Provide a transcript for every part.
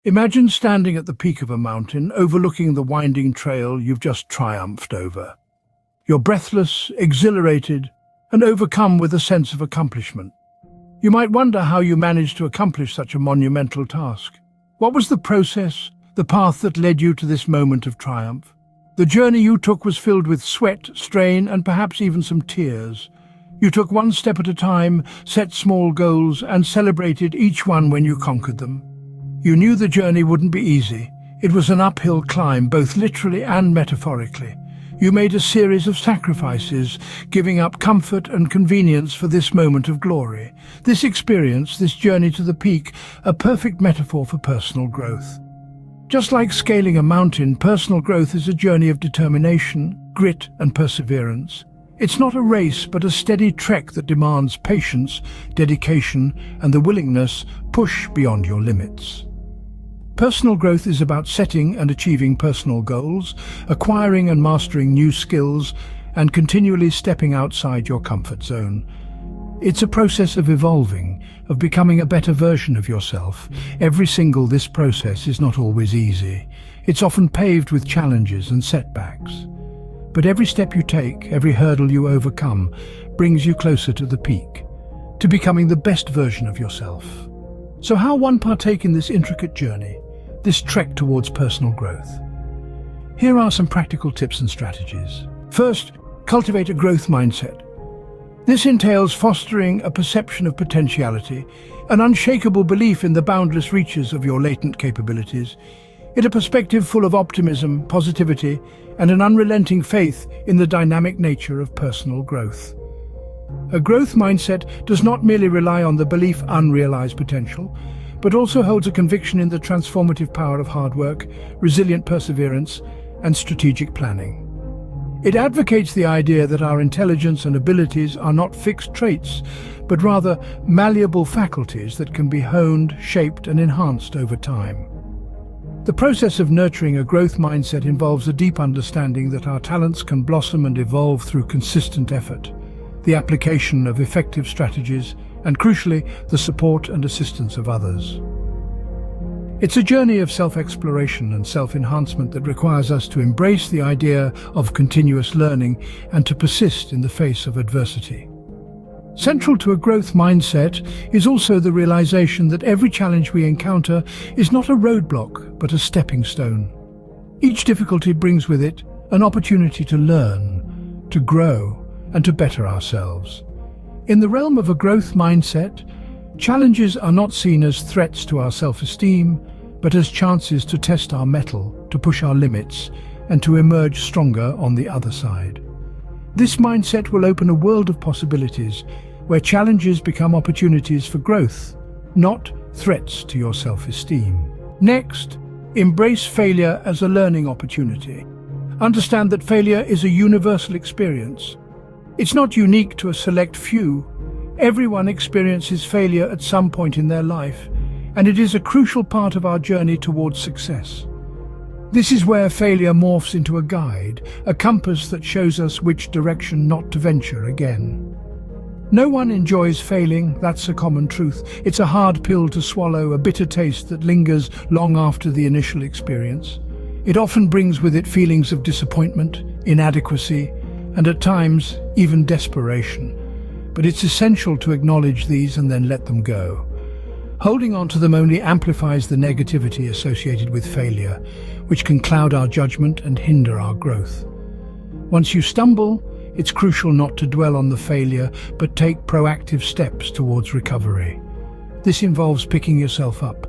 Imagine standing at the peak of a mountain, overlooking the winding trail you've just triumphed over. You're breathless, exhilarated, and overcome with a sense of accomplishment. You might wonder how you managed to accomplish such a monumental task. What was the process, the path that led you to this moment of triumph? The journey you took was filled with sweat, strain, and perhaps even some tears. You took one step at a time, set small goals, and celebrated each one when you conquered them. You knew the journey wouldn't be easy. It was an uphill climb, both literally and metaphorically. You made a series of sacrifices, giving up comfort and convenience for this moment of glory. This experience, this journey to the peak, a perfect metaphor for personal growth. Just like scaling a mountain, personal growth is a journey of determination, grit, and perseverance. It's not a race, but a steady trek that demands patience, dedication, and the willingness to push beyond your limits. Personal growth is about setting and achieving personal goals, acquiring and mastering new skills, and continually stepping outside your comfort zone. It's a process of evolving, of becoming a better version of yourself. This process is not always easy. It's often paved with challenges and setbacks. But every step you take, every hurdle you overcome, brings you closer to the peak, to becoming the best version of yourself. So how one partake in this intricate journey, this trek towards personal growth? Here are some practical tips and strategies. First, cultivate a growth mindset. This entails fostering a perception of potentiality, an unshakable belief in the boundless reaches of your latent capabilities, in a perspective full of optimism, positivity, and an unrelenting faith in the dynamic nature of personal growth. A growth mindset does not merely rely on the belief unrealized potential, but also holds a conviction in the transformative power of hard work, resilient perseverance, and strategic planning. It advocates the idea that our intelligence and abilities are not fixed traits, but rather malleable faculties that can be honed, shaped, and enhanced over time. The process of nurturing a growth mindset involves a deep understanding that our talents can blossom and evolve through consistent effort, the application of effective strategies, and crucially, the support and assistance of others. It's a journey of self-exploration and self-enhancement that requires us to embrace the idea of continuous learning and to persist in the face of adversity. Central to a growth mindset is also the realization that every challenge we encounter is not a roadblock, but a stepping stone. Each difficulty brings with it an opportunity to learn, to grow, and to better ourselves. In the realm of a growth mindset, challenges are not seen as threats to our self-esteem, but as chances to test our mettle, to push our limits, and to emerge stronger on the other side. This mindset will open a world of possibilities, where challenges become opportunities for growth, not threats to your self-esteem. Next, embrace failure as a learning opportunity. Understand that failure is a universal experience. It's not unique to a select few. Everyone experiences failure at some point in their life, and it is a crucial part of our journey towards success. This is where failure morphs into a guide, a compass that shows us which direction not to venture again. No one enjoys failing, that's a common truth. It's a hard pill to swallow, a bitter taste that lingers long after the initial experience. It often brings with it feelings of disappointment, inadequacy, and at times, even desperation. But it's essential to acknowledge these and then let them go. Holding on to them only amplifies the negativity associated with failure, which can cloud our judgment and hinder our growth. Once you stumble, it's crucial not to dwell on the failure, but take proactive steps towards recovery. This involves picking yourself up,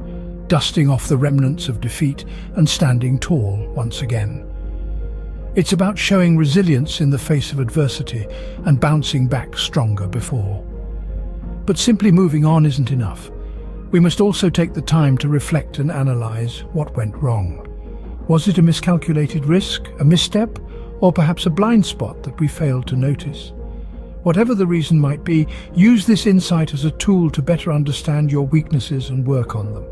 dusting off the remnants of defeat, and standing tall once again. It's about showing resilience in the face of adversity and bouncing back stronger before. But simply moving on isn't enough. We must also take the time to reflect and analyze what went wrong. Was it a miscalculated risk, a misstep, or perhaps a blind spot that we failed to notice? Whatever the reason might be, use this insight as a tool to better understand your weaknesses and work on them.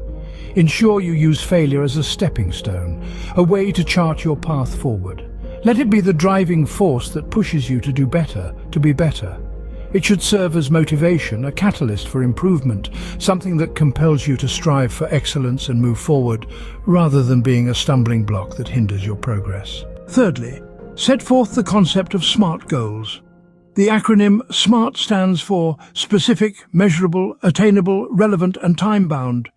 Ensure you use failure as a stepping stone, a way to chart your path forward. Let it be the driving force that pushes you to do better, to be better. It should serve as motivation, a catalyst for improvement, something that compels you to strive for excellence and move forward, rather than being a stumbling block that hinders your progress. Thirdly, set forth the concept of SMART goals. The acronym SMART stands for specific, measurable, attainable, relevant, and time-bound.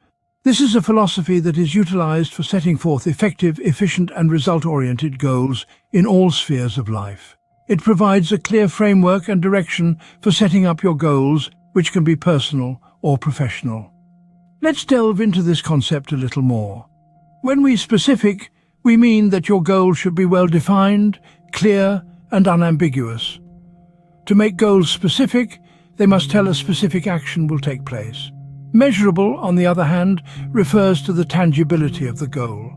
This is a philosophy that is utilized for setting forth effective, efficient, and result-oriented goals in all spheres of life. It provides a clear framework and direction for setting up your goals, which can be personal or professional. Let's delve into this concept a little more. When we specific, we mean that your goal should be well-defined, clear, and unambiguous. To make goals specific, they must tell a specific action will take place. Measurable, on the other hand, refers to the tangibility of the goal.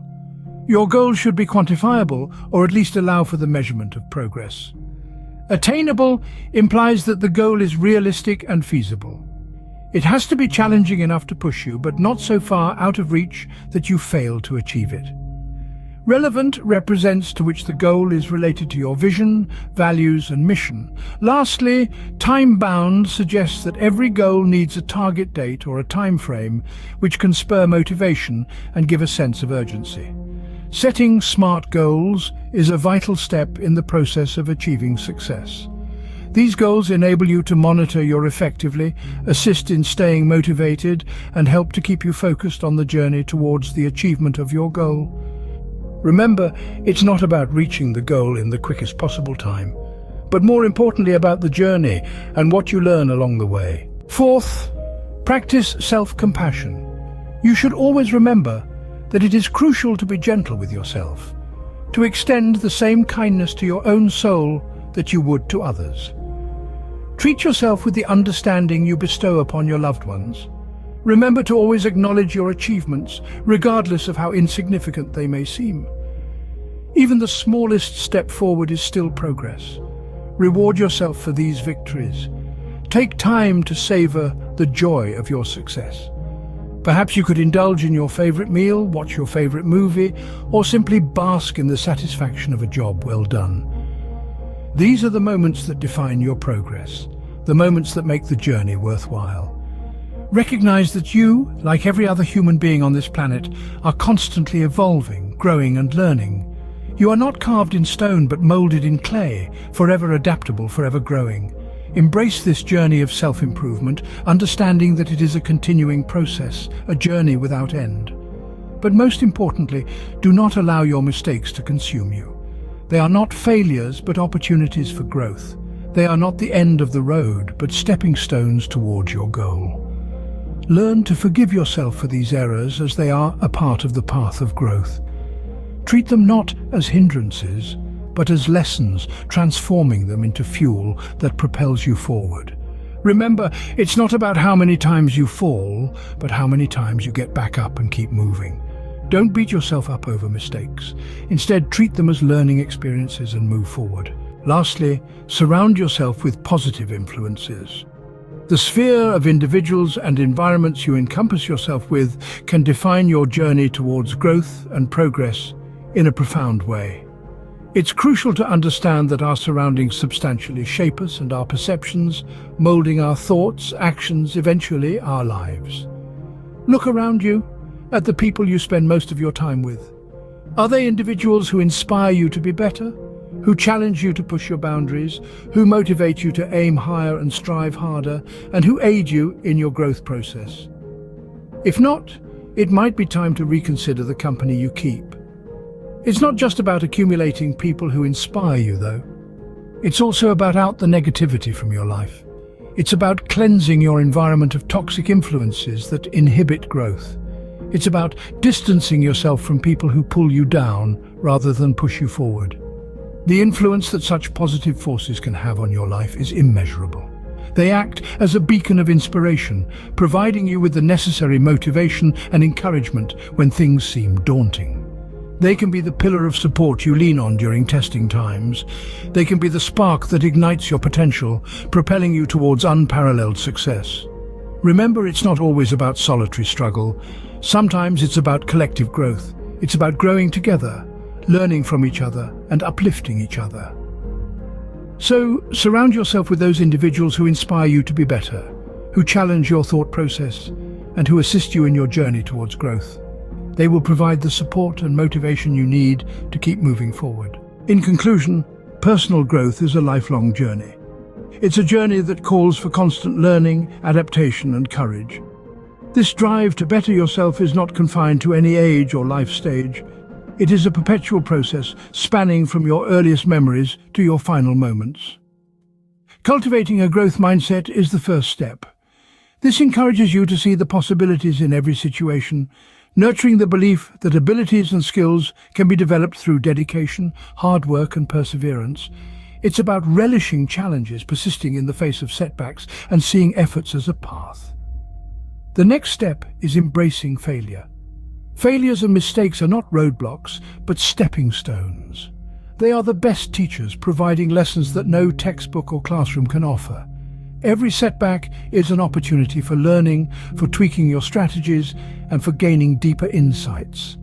Your goal should be quantifiable, or at least allow for the measurement of progress. Attainable implies that the goal is realistic and feasible. It has to be challenging enough to push you, but not so far out of reach that you fail to achieve it. Relevant represents to which the goal is related to your vision, values, and mission. Lastly, time-bound suggests that every goal needs a target date or a time frame which can spur motivation and give a sense of urgency. Setting SMART goals is a vital step in the process of achieving success. These goals enable you to monitor your effectively, assist in staying motivated, and help to keep you focused on the journey towards the achievement of your goal. Remember, it's not about reaching the goal in the quickest possible time, but more importantly about the journey and what you learn along the way. Fourth, practice self-compassion. You should always remember that it is crucial to be gentle with yourself, to extend the same kindness to your own soul that you would to others. Treat yourself with the understanding you bestow upon your loved ones. Remember to always acknowledge your achievements, regardless of how insignificant they may seem. Even the smallest step forward is still progress. Reward yourself for these victories. Take time to savor the joy of your success. Perhaps you could indulge in your favorite meal, watch your favorite movie, or simply bask in the satisfaction of a job well done. These are the moments that define your progress, the moments that make the journey worthwhile. Recognize that you, like every other human being on this planet, are constantly evolving, growing, and learning. You are not carved in stone but molded in clay, forever adaptable, forever growing. Embrace this journey of self-improvement, understanding that it is a continuing process, a journey without end. But most importantly, do not allow your mistakes to consume you. They are not failures but opportunities for growth. They are not the end of the road but stepping stones towards your goal. Learn to forgive yourself for these errors as they are a part of the path of growth. Treat them not as hindrances, but as lessons, transforming them into fuel that propels you forward. Remember, it's not about how many times you fall, but how many times you get back up and keep moving. Don't beat yourself up over mistakes. Instead, treat them as learning experiences and move forward. Lastly, surround yourself with positive influences. The sphere of individuals and environments you encompass yourself with can define your journey towards growth and progress in a profound way. It's crucial to understand that our surroundings substantially shape us and our perceptions, molding our thoughts, actions, eventually our lives. Look around you at the people you spend most of your time with. Are they individuals who inspire you to be better, who challenge you to push your boundaries, who motivate you to aim higher and strive harder, and who aid you in your growth process? If not, it might be time to reconsider the company you keep. It's not just about accumulating people who inspire you, though. It's also about out the negativity from your life. It's about cleansing your environment of toxic influences that inhibit growth. It's about distancing yourself from people who pull you down rather than push you forward. The influence that such positive forces can have on your life is immeasurable. They act as a beacon of inspiration, providing you with the necessary motivation and encouragement when things seem daunting. They can be the pillar of support you lean on during testing times. They can be the spark that ignites your potential, propelling you towards unparalleled success. Remember, it's not always about solitary struggle. Sometimes it's about collective growth. It's about growing together, learning from each other, and uplifting each other. So, surround yourself with those individuals who inspire you to be better, who challenge your thought process, and who assist you in your journey towards growth. They will provide the support and motivation you need to keep moving forward. In conclusion, personal growth is a lifelong journey. It's a journey that calls for constant learning, adaptation, and courage. This drive to better yourself is not confined to any age or life stage. It is a perpetual process spanning from your earliest memories to your final moments. Cultivating a growth mindset is the first step. This encourages you to see the possibilities in every situation, nurturing the belief that abilities and skills can be developed through dedication, hard work, and perseverance. It's about relishing challenges, persisting in the face of setbacks, and seeing efforts as a path. The next step is embracing failure. Failures and mistakes are not roadblocks, but stepping stones. They are the best teachers, providing lessons that no textbook or classroom can offer. Every setback is an opportunity for learning, for tweaking your strategies, and for gaining deeper insights.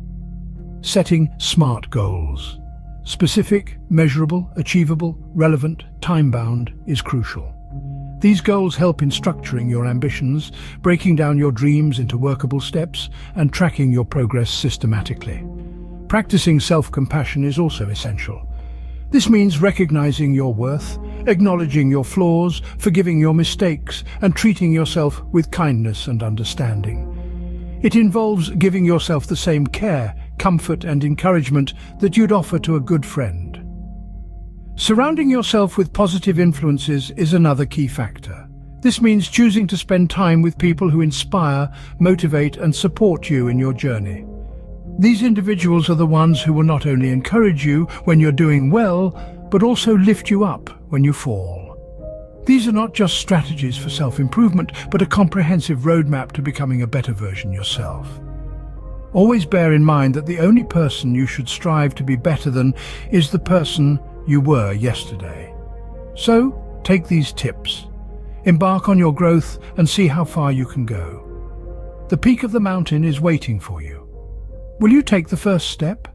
Setting SMART goals. Specific, measurable, achievable, relevant, time-bound is crucial. These goals help in structuring your ambitions, breaking down your dreams into workable steps, and tracking your progress systematically. Practicing self-compassion is also essential. This means recognizing your worth, acknowledging your flaws, forgiving your mistakes, and treating yourself with kindness and understanding. It involves giving yourself the same care, comfort, and encouragement that you'd offer to a good friend. Surrounding yourself with positive influences is another key factor. This means choosing to spend time with people who inspire, motivate, and support you in your journey. These individuals are the ones who will not only encourage you when you're doing well, but also lift you up when you fall. These are not just strategies for self-improvement, but a comprehensive roadmap to becoming a better version yourself. Always bear in mind that the only person you should strive to be better than is the person you were yesterday. So, take these tips. Embark on your growth and see how far you can go. The peak of the mountain is waiting for you. Will you take the first step?